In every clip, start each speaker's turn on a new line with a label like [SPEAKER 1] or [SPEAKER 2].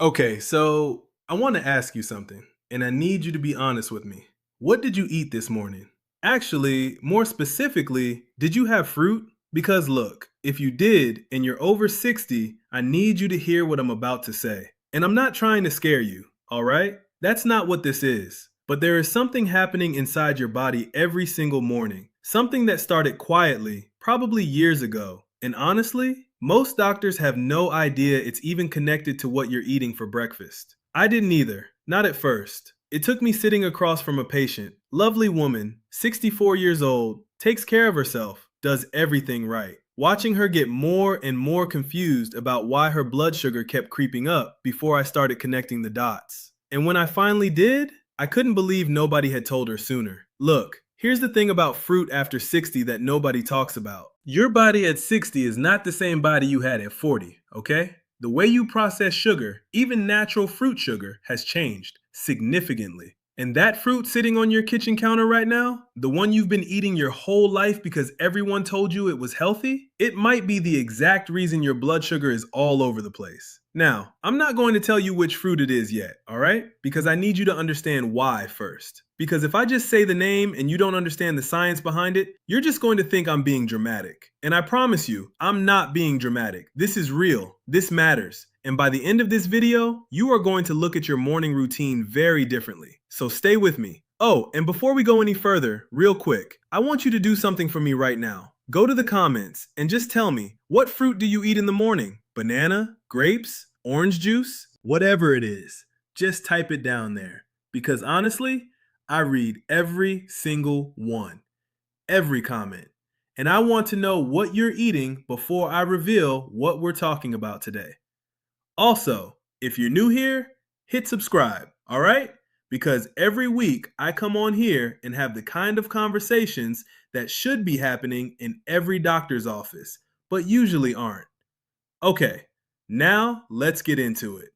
[SPEAKER 1] Okay, so I want to ask you something, and I need you to be honest with me. What did you eat this morning? Actually, more specifically, did you have fruit? Because look, if you did and you're over 60, I need you to hear what I'm about to say. And I'm not trying to scare you, all right? That's not what this is. But there is something happening inside your body every single morning. Something that started quietly, probably years ago. And honestly, most doctors have no idea it's even connected to what you're eating for breakfast. I didn't either, not at first. It took me sitting across from a patient, lovely woman, 64 years old, takes care of herself, does everything right. Watching her get more and more confused about why her blood sugar kept creeping up before I started connecting the dots. And when I finally did, I couldn't believe nobody had told her sooner. Look, here's the thing about fruit after 60 that nobody talks about. Your body at 60 is not the same body you had at 40, okay? The way you process sugar, even natural fruit sugar, has changed significantly. And that fruit sitting on your kitchen counter right now, the one you've been eating your whole life because everyone told you it was healthy, it might be the exact reason your blood sugar is all over the place. Now, I'm not going to tell you which fruit it is yet, all right? Because I need you to understand why first. Because if I just say the name and you don't understand the science behind it, you're just going to think I'm being dramatic. And I promise you, I'm not being dramatic. This is real. This matters. And by the end of this video, you are going to look at your morning routine very differently. So stay with me. Oh, and before we go any further, real quick, I want you to do something for me right now. Go to the comments and just tell me, what fruit do you eat in the morning? Banana? Grapes? Orange juice? Whatever it is, just type it down there. Because honestly, I read every single one, every comment. And I want to know what you're eating before I reveal what we're talking about today. Also, if you're new here, hit subscribe, all right? Because every week I come on here and have the kind of conversations that should be happening in every doctor's office, but usually aren't. Okay, now let's get into it.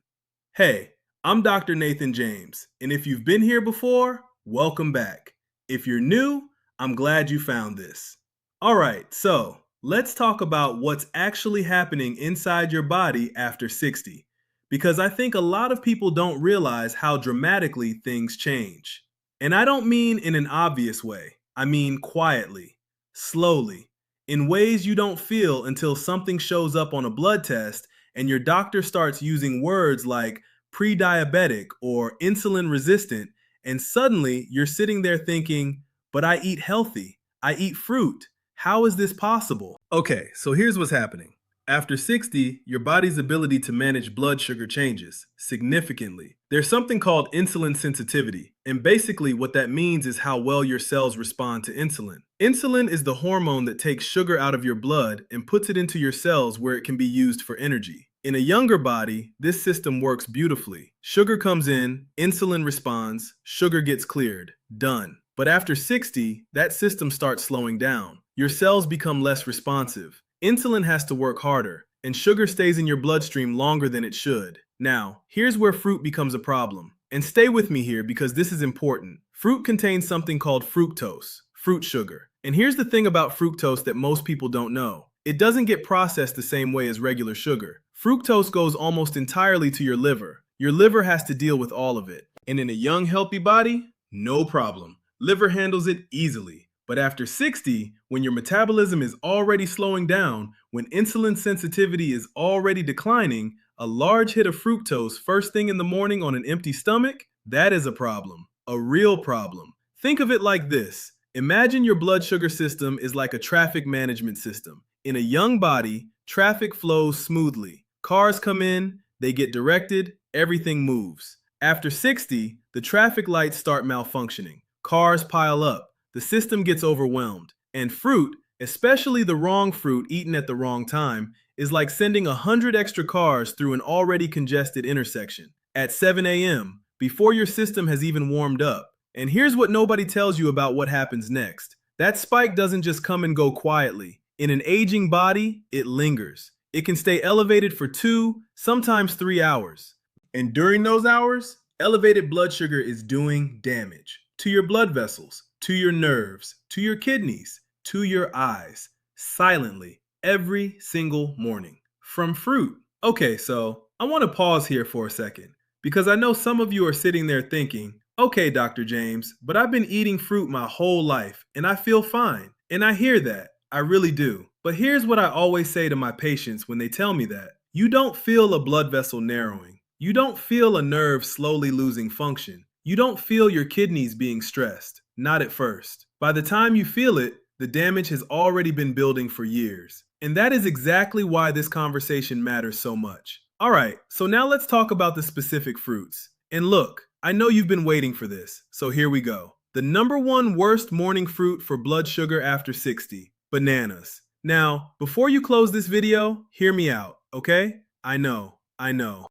[SPEAKER 1] Hey, I'm Dr. Nathan James, and if you've been here before, welcome back. If you're new, I'm glad you found this. All right, so let's talk about what's actually happening inside your body after 60, because I think a lot of people don't realize how dramatically things change. And I don't mean in an obvious way, I mean quietly, slowly, in ways you don't feel until something shows up on a blood test and your doctor starts using words like pre-diabetic or insulin resistant, and suddenly you're sitting there thinking, but I eat healthy, I eat fruit. How is this possible? Okay, so here's what's happening. After 60, your body's ability to manage blood sugar changes significantly. There's something called insulin sensitivity, and basically what that means is how well your cells respond to insulin. Insulin is the hormone that takes sugar out of your blood and puts it into your cells where it can be used for energy. In a younger body, this system works beautifully. Sugar comes in, insulin responds, sugar gets cleared, done. But after 60, that system starts slowing down. Your cells become less responsive. Insulin has to work harder, and sugar stays in your bloodstream longer than it should. Now, here's where fruit becomes a problem. And stay with me here because this is important. Fruit contains something called fructose, fruit sugar. And here's the thing about fructose that most people don't know. It doesn't get processed the same way as regular sugar. Fructose goes almost entirely to your liver. Your liver has to deal with all of it. And in a young, healthy body, no problem. Liver handles it easily. But after 60, when your metabolism is already slowing down, when insulin sensitivity is already declining, a large hit of fructose first thing in the morning on an empty stomach, that is a problem. A real problem. Think of it like this. Imagine your blood sugar system is like a traffic management system. In a young body, traffic flows smoothly. Cars come in, they get directed, everything moves. After 60, the traffic lights start malfunctioning. Cars pile up. The system gets overwhelmed. And fruit, especially the wrong fruit eaten at the wrong time, is like sending 100 extra cars through an already congested intersection at 7 a.m. before your system has even warmed up. And here's what nobody tells you about what happens next. That spike doesn't just come and go quietly. In an aging body, it lingers. It can stay elevated for 2, sometimes 3 hours. And during those hours, elevated blood sugar is doing damage to your blood vessels, to your nerves, to your kidneys, to your eyes, silently, every single morning. From fruit. Okay, so I want to pause here for a second because I know some of you are sitting there thinking, okay, Dr. James, but I've been eating fruit my whole life and I feel fine. And I hear that. I really do. But here's what I always say to my patients when they tell me that. You don't feel a blood vessel narrowing. You don't feel a nerve slowly losing function. You don't feel your kidneys being stressed. Not at first. By the time you feel it, the damage has already been building for years. And that is exactly why this conversation matters so much. All right, so now let's talk about the specific fruits. And look, I know you've been waiting for this, so here we go. The number one worst morning fruit for blood sugar after 60, bananas. Now, before you close this video, hear me out, okay? I know.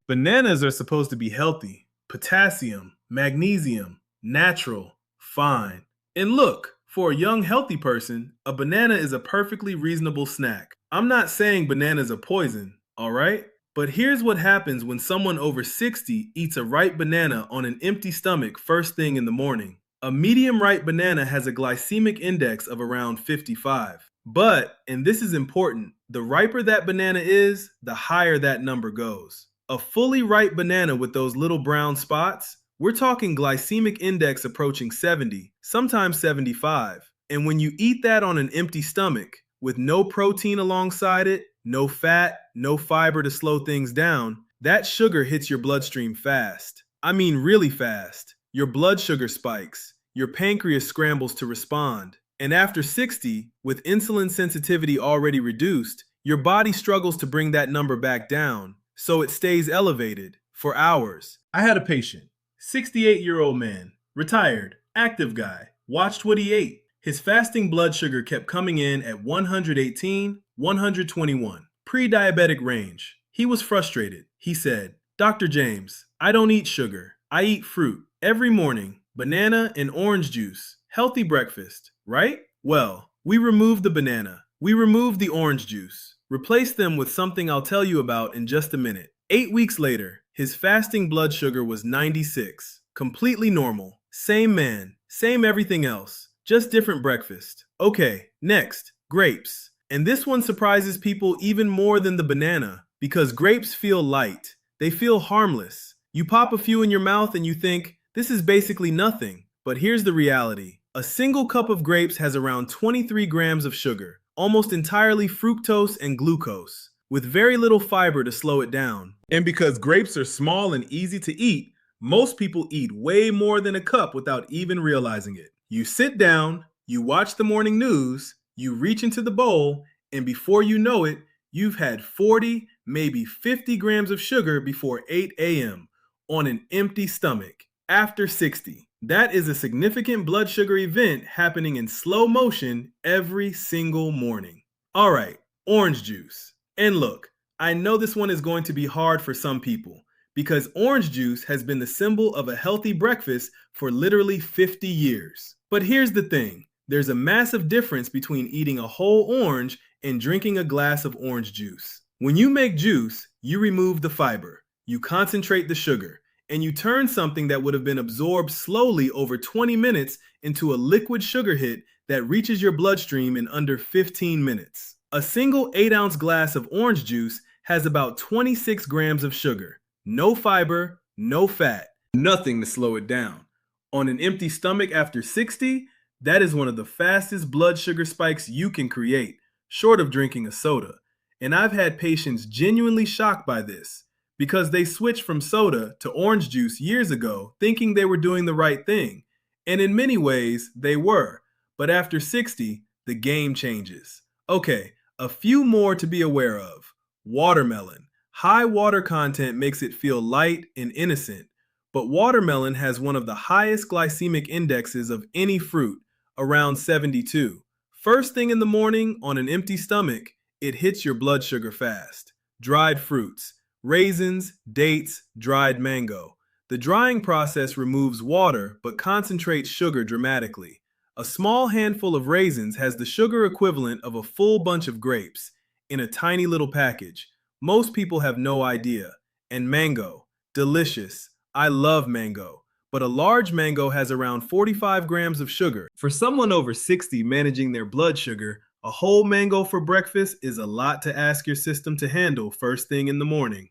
[SPEAKER 1] Bananas are supposed to be healthy, potassium, magnesium, natural, fine. And look, for a young, healthy person, a banana is a perfectly reasonable snack. I'm not saying bananas are poison, all right? But here's what happens when someone over 60 eats a ripe banana on an empty stomach first thing in the morning. A medium ripe banana has a glycemic index of around 55. But, and this is important, the riper that banana is, the higher that number goes. A fully ripe banana with those little brown spots, we're talking glycemic index approaching 70, sometimes 75. And when you eat that on an empty stomach, with no protein alongside it, no fat, no fiber to slow things down, that sugar hits your bloodstream fast. I mean really fast. Your blood sugar spikes. Your pancreas scrambles to respond. And after 60, with insulin sensitivity already reduced, your body struggles to bring that number back down, so it stays elevated for hours. I had a patient, 68-year-old man, retired, active guy, watched what he ate. His fasting blood sugar kept coming in at 118, 121, pre-diabetic range. He was frustrated. He said, Dr. James, I don't eat sugar. I eat fruit. Every morning, banana and orange juice. Healthy breakfast, right? Well, we removed the banana. We removed the orange juice. Replaced them with something I'll tell you about in just a minute. 8 weeks later, his fasting blood sugar was 96. Completely normal. Same man. Same everything else. Just different breakfast. Okay, next, grapes. And this one surprises people even more than the banana because grapes feel light. They feel harmless. You pop a few in your mouth and you think, this is basically nothing. But here's the reality. A single cup of grapes has around 23 grams of sugar, almost entirely fructose and glucose, with very little fiber to slow it down. And because grapes are small and easy to eat, most people eat way more than a cup without even realizing it. You sit down, you watch the morning news, you reach into the bowl, and before you know it, you've had 40, maybe 50 grams of sugar before 8 a.m. on an empty stomach. After 60. That is a significant blood sugar event happening in slow motion every single morning. All right, orange juice. And look, I know this one is going to be hard for some people because orange juice has been the symbol of a healthy breakfast for literally 50 years. But here's the thing. There's a massive difference between eating a whole orange and drinking a glass of orange juice. When you make juice, you remove the fiber, you concentrate the sugar, and you turn something that would have been absorbed slowly over 20 minutes into a liquid sugar hit that reaches your bloodstream in under 15 minutes. A single 8-ounce glass of orange juice has about 26 grams of sugar. No fiber, no fat, nothing to slow it down. On an empty stomach after 60, that is one of the fastest blood sugar spikes you can create, short of drinking a soda. And I've had patients genuinely shocked by this, because they switched from soda to orange juice years ago thinking they were doing the right thing. And in many ways, they were. But after 60, the game changes. Okay, a few more to be aware of. Watermelon. High water content makes it feel light and innocent. But watermelon has one of the highest glycemic indexes of any fruit, around 72. First thing in the morning on an empty stomach, it hits your blood sugar fast. Dried fruits. Raisins, dates, dried mango. The drying process removes water but concentrates sugar dramatically. A small handful of raisins has the sugar equivalent of a full bunch of grapes in a tiny little package. Most people have no idea. And mango, delicious. I love mango. But a large mango has around 45 grams of sugar. For someone over 60 managing their blood sugar, a whole mango for breakfast is a lot to ask your system to handle first thing in the morning.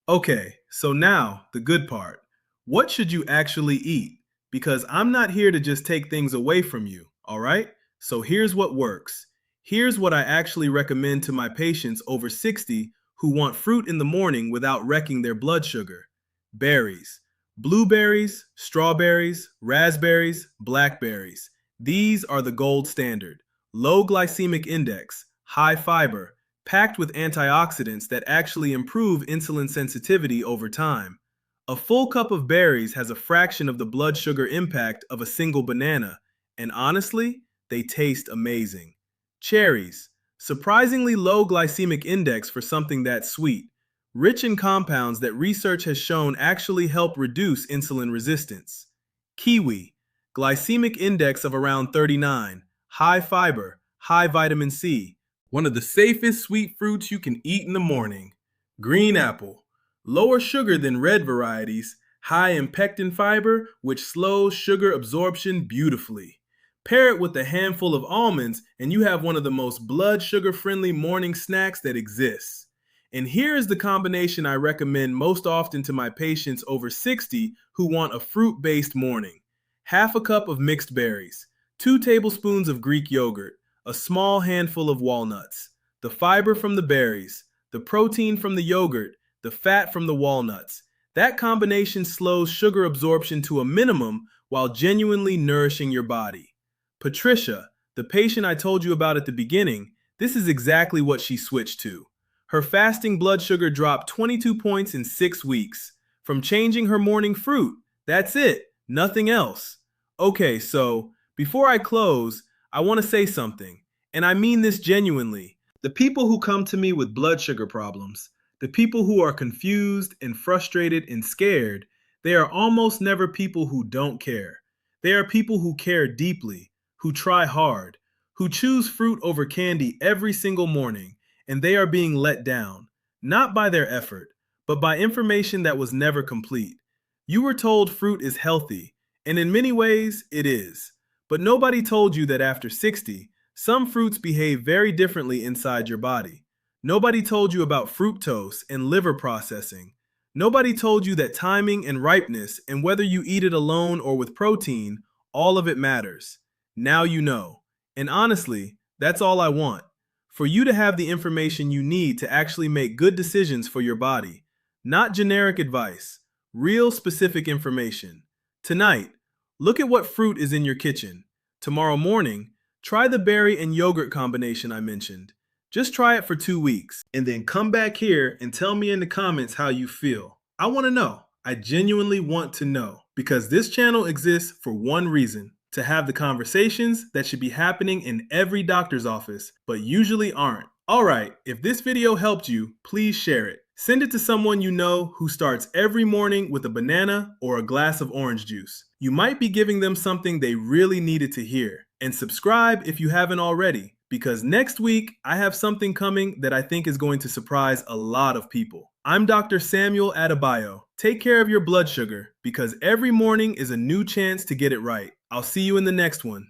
[SPEAKER 1] Okay, so now the good part. What should you actually eat? Because I'm not here to just take things away from you, all right? So here's what works. Here's what I actually recommend to my patients over 60 who want fruit in the morning without wrecking their blood sugar. Berries. Blueberries, strawberries, raspberries, blackberries. These are the gold standard. Low glycemic index, high fiber, packed with antioxidants that actually improve insulin sensitivity over time. A full cup of berries has a fraction of the blood sugar impact of a single banana, and honestly, they taste amazing. Cherries, surprisingly low glycemic index for something that sweet, rich in compounds that research has shown actually help reduce insulin resistance. Kiwi, glycemic index of around 39, high fiber, high vitamin C, one of the safest sweet fruits you can eat in the morning. Green apple, lower sugar than red varieties, high in pectin fiber, which slows sugar absorption beautifully. Pair it with a handful of almonds, and you have one of the most blood sugar friendly morning snacks that exists. And here is the combination I recommend most often to my patients over 60 who want a fruit based morning: half a cup of mixed berries, 2 tablespoons of Greek yogurt, a small handful of walnuts, the fiber from the berries, the protein from the yogurt, the fat from the walnuts. That combination slows sugar absorption to a minimum while genuinely nourishing your body. Patricia, the patient I told you about at the beginning, this is exactly what she switched to. Her fasting blood sugar dropped 22 points in 6 weeks from changing her morning fruit. That's it, nothing else. Okay, so before I close, I want to say something, and I mean this genuinely. The people who come to me with blood sugar problems, the people who are confused and frustrated and scared, they are almost never people who don't care. They are people who care deeply, who try hard, who choose fruit over candy every single morning, and they are being let down, not by their effort, but by information that was never complete. You were told fruit is healthy, and in many ways, it is. But nobody told you that after 60, some fruits behave very differently inside your body. Nobody told you about fructose and liver processing. Nobody told you that timing and ripeness, and whether you eat it alone or with protein, all of it matters. Now you know. And honestly, that's all I want. For you to have the information you need to actually make good decisions for your body. Not generic advice, real specific information. Tonight, look at what fruit is in your kitchen. Tomorrow morning, try the berry and yogurt combination I mentioned. Just try it for 2 weeks, and then come back here and tell me in the comments how you feel. I want to know. I genuinely want to know, because this channel exists for one reason: to have the conversations that should be happening in every doctor's office, but usually aren't. Alright, if this video helped you, please share it. Send it to someone you know who starts every morning with a banana or a glass of orange juice. You might be giving them something they really needed to hear. And subscribe if you haven't already, because next week I have something coming that I think is going to surprise a lot of people. I'm Dr. Samuel Adebayo. Take care of your blood sugar, because every morning is a new chance to get it right. I'll see you in the next one.